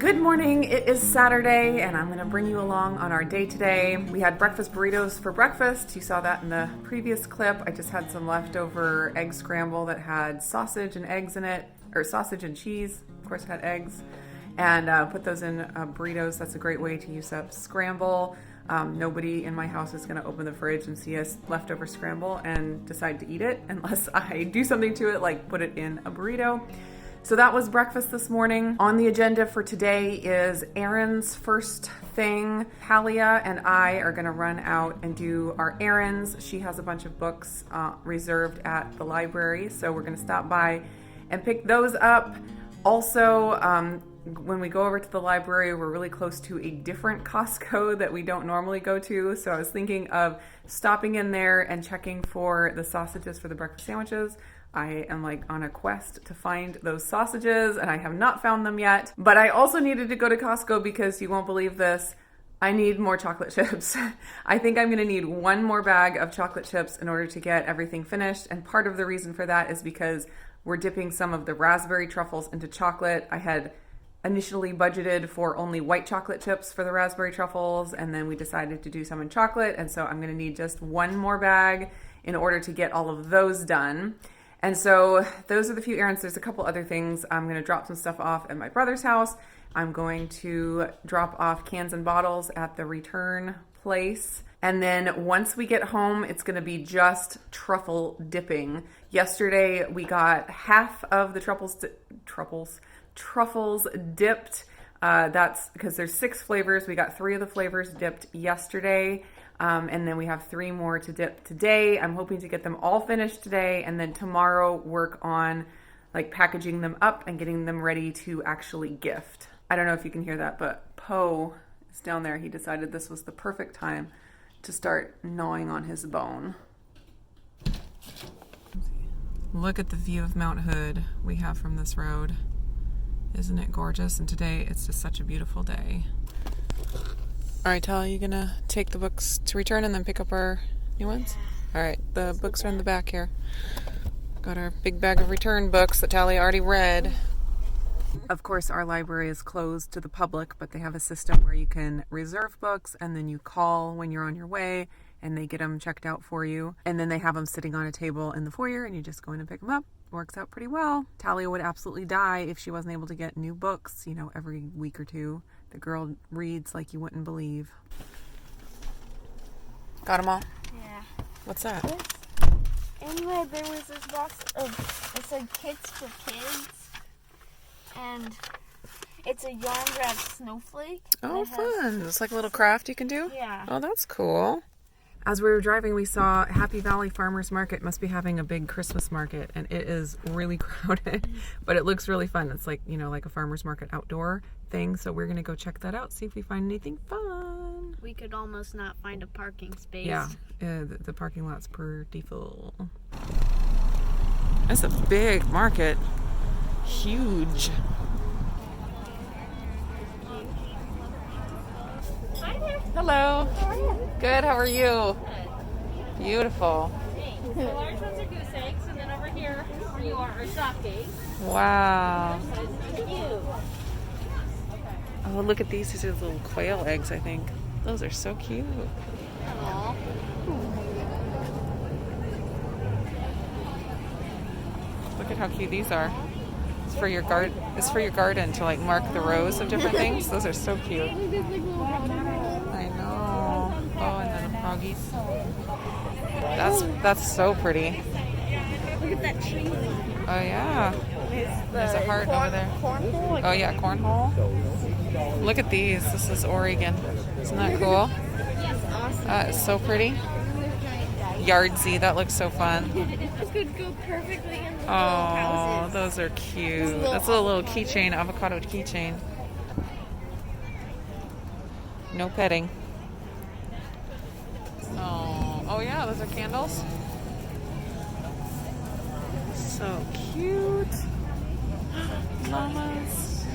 Good morning, it is Saturday and I'm gonna bring you along on our day today. We had breakfast burritos for breakfast. You saw that in the previous clip. I just had some leftover egg scramble that had sausage and eggs in it, or sausage and cheese, of course it had eggs, and put those in burritos. That's a great way to use up scramble. Nobody in my house is gonna open the fridge and see a leftover scramble and decide to eat it unless I do something to it, like put it in a burrito. So that was breakfast this morning. On the agenda for today is errands first thing. Talia and I are gonna run out and do our errands. She has a bunch of books reserved at the library, so we're gonna stop by and pick those up. Also, when we go over to the library, we're really close to a different Costco that we don't normally go to. So I was thinking of stopping in there and checking for the sausages for the breakfast sandwiches. I am like on a quest to find those sausages and I have not found them yet. But I also needed to go to Costco because you won't believe this, I need more chocolate chips. I think I'm gonna need one more bag of chocolate chips in order to get everything finished. And part of the reason for that is because we're dipping some of the raspberry truffles into chocolate. I had initially budgeted for only white chocolate chips for the raspberry truffles, and then we decided to do some in chocolate. And so I'm gonna need just one more bag in order to get all of those done. And so those are the few errands. There's a couple other things. I'm gonna drop some stuff off at my brother's house. I'm going to drop off cans and bottles at the return place. And then once we get home, it's gonna be just truffle dipping. Yesterday, we got half of the truffles dipped. That's because there's 6 flavors. We got 3 of the flavors dipped yesterday. And then we have 3 more to dip today. I'm hoping to get them all finished today, and then tomorrow work on like packaging them up and getting them ready to actually gift. I don't know if you can hear that, but Poe is down there. He decided this was the perfect time to start gnawing on his bone. Look at the view of Mount Hood we have from this road. Isn't it gorgeous? And today it's just such a beautiful day. All right, Talia, you gonna take the books to return and then pick up our new ones? All right, the books are in the back here. Got our big bag of return books that Talia already read. Of course, our library is closed to the public, but they have a system where you can reserve books and then you call when you're on your way and they get them checked out for you. And then they have them sitting on a table in the foyer and you just go in and pick them up. Works out pretty well. Talia would absolutely die if she wasn't able to get new books, you know, every week or two. The girl reads like you wouldn't believe. Got them all? Yeah. What's that? Anyway, there was this box of, it said Kits for Kids. And it's a yarn wrapped snowflake. Oh, fun. It's like a little craft you can do? Yeah. Oh, that's cool. As we were driving, we saw Happy Valley Farmers Market must be having a big Christmas market, and it is really crowded, but it looks really fun. It's like, you know, like a farmer's market outdoor thing, so we're gonna go check that out, see if we find anything fun. We could almost not find a parking space. Yeah, the parking lot's pretty full. That's a big market. Huge. Hi there. Hello. How are you? Good, how are you? Beautiful. The large ones are goose eggs, and then over here where you are soft eggs. Wow. Cute. Oh, look at these. These are little quail eggs, I think. Those are so cute. Aww. Look at how cute these are. It's for your garden. It's for your garden to like mark the rows of different things. Those are so cute. I know. Oh, and then the froggies. That's so pretty. Look at that tree. Oh yeah. There's a heart over there. Cornhole. Oh yeah, cornhole. Look at these. This is Oregon. Isn't that cool? Awesome. It's so pretty. Yardsy. That looks so fun. This could go perfectly in the little Oh, houses. those are cute. That's a little keychain, avocado keychain. No petting. Oh yeah, those are candles. So cute. Llamas.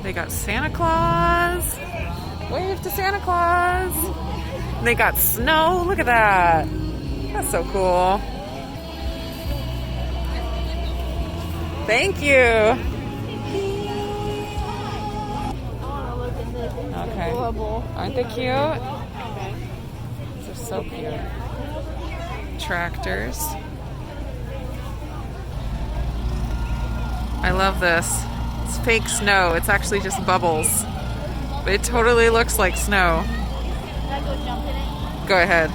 They got Santa Claus. Wave to Santa Claus. They got snow. Look at that. That's so cool. Thank you. I want to look at this. It's Okay. adorable. Aren't they cute? Okay. They're so cute. Tractors. I love this. It's fake snow. It's actually just bubbles. But it totally looks like snow. Can I go jump in it? Go ahead.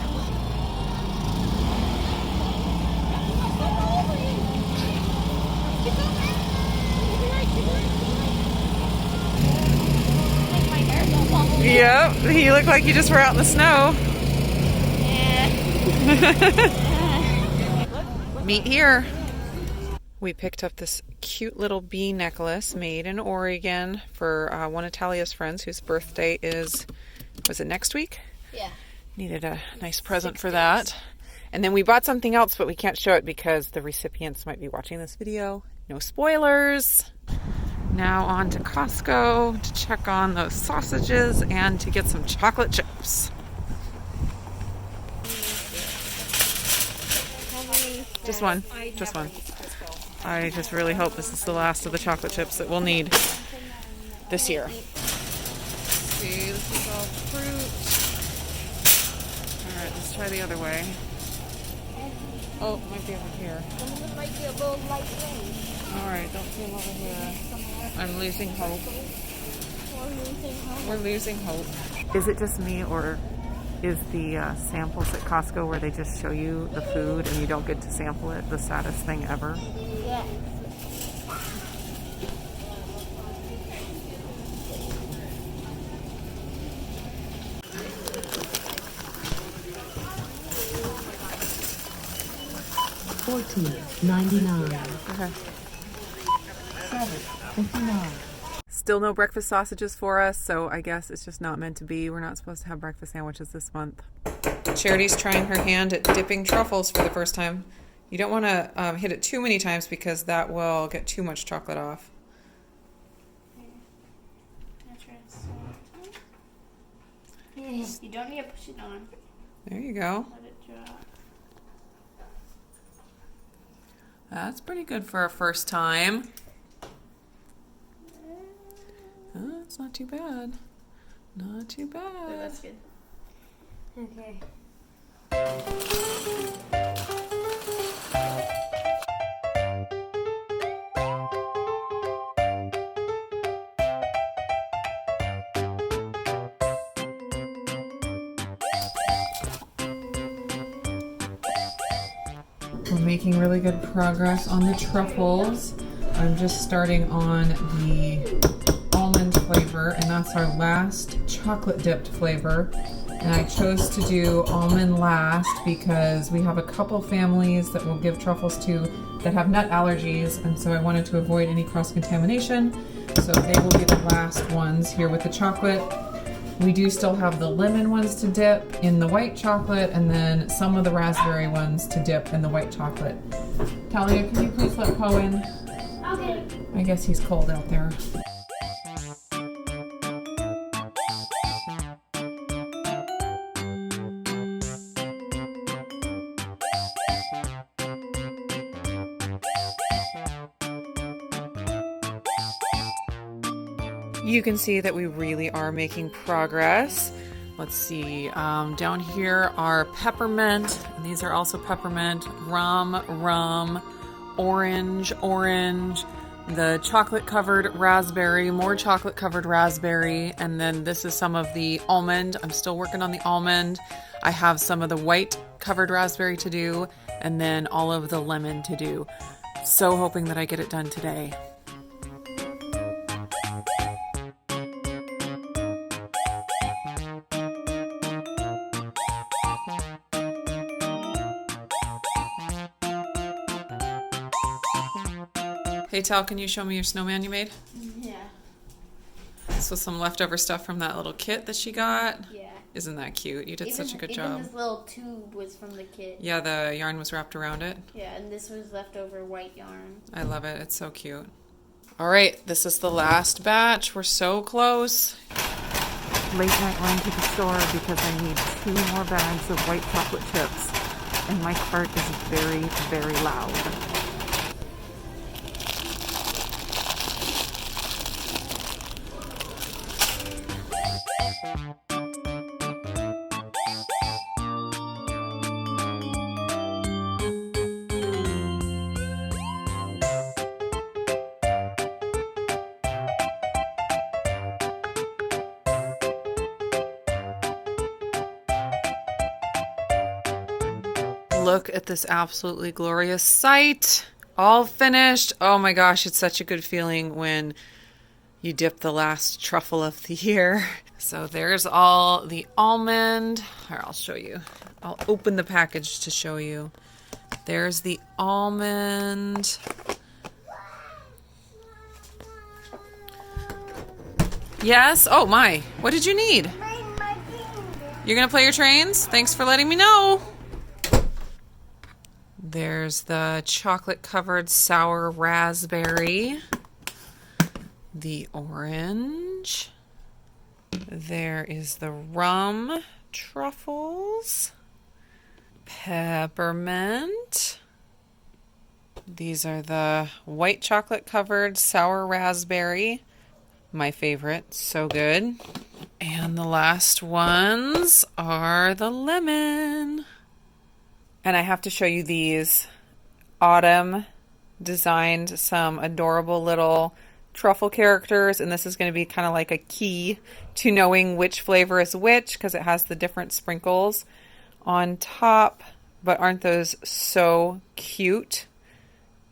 Make my hair go bubble. Yep, you look like you just were out in the snow. Meet here. We picked up this cute little bee necklace made in Oregon for one of Talia's friends whose birthday was it next week? Yeah. Needed a nice present for that. And then we bought something else, but we can't show it because the recipients might be watching this video. No spoilers. Now on to Costco to check on those sausages and to get some chocolate chips. Just one. Just one. I just really hope this is the last of the chocolate chips that we'll need this year. Let's see, this is all fruit. Alright, let's try the other way. Oh, it might be over here. This might be a little light rain. Alright, don't see them over here. I'm losing hope. We're losing hope. Is it just me, or is the samples at Costco where they just show you the food and you don't get to sample it the saddest thing ever? Yeah. $14.99. Okay. $7.59. Still no breakfast sausages for us, so I guess it's just not meant to be. We're not supposed to have breakfast sandwiches this month. Charity's trying her hand at dipping truffles for the first time. You don't want to hit it too many times because that will get too much chocolate off. You don't need to push it on. There you go. Let it drop. That's pretty good for a first time. It's not too bad. Not too bad. Oh, that's good. Okay. We're making really good progress on the truffles. I'm just starting on the almond flavor, and that's our last chocolate dipped flavor. And I chose to do almond last because we have a couple families that we'll give truffles to that have nut allergies, and so I wanted to avoid any cross-contamination. So they will be the last ones here with the chocolate. We do still have the lemon ones to dip in the white chocolate, and then some of the raspberry ones to dip in the white chocolate. Talia, can you please let Poe in? Okay. I guess he's cold out there. You can see that we really are making progress. Let's see, down here are peppermint, and these are also peppermint, rum, orange, the chocolate covered raspberry, more chocolate covered raspberry, and then this is some of the almond. I'm still working on the almond. I have some of the white covered raspberry to do, and then all of the lemon to do. So hoping that I get it done today. Hey Tal, can you show me your snowman you made? Yeah. This was some leftover stuff from that little kit that she got. Yeah. Isn't that cute? You did such a good job. Even this little tube was from the kit. Yeah, the yarn was wrapped around it. Yeah, and this was leftover white yarn. I love it. It's so cute. All right, this is the last batch. We're so close. Late night run to the store because I need 2 more bags of white chocolate chips. And my cart is very, very loud. Look at this absolutely glorious sight. All finished. Oh my gosh, it's such a good feeling when you dip the last truffle of the year. So there's all the almond. Here, I'll show you. I'll open the package to show you. There's the almond. Yes? Oh my. What did you need? You're gonna play your trains? Thanks for letting me know. There's the chocolate covered sour raspberry. The orange. There is the rum truffles. Peppermint. These are the white chocolate covered sour raspberry. My favorite, so good. And the last ones are the lemon. And I have to show you these. Autumn designed some adorable little truffle characters, and this is going to be kind of like a key to knowing which flavor is which because it has the different sprinkles on top. But aren't those so cute?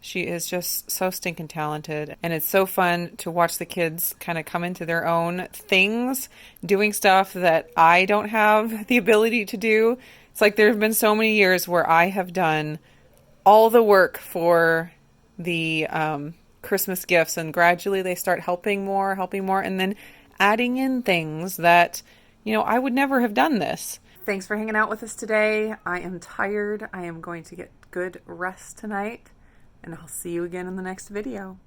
She is just so stinking talented, and it's so fun to watch the kids kind of come into their own things, doing stuff that I don't have the ability to do. It's like there have been so many years where I have done all the work for the Christmas gifts, and gradually they start helping more, and then adding in things that, you know, I would never have done this. Thanks for hanging out with us today. I am tired. I am going to get good rest tonight, and I'll see you again in the next video.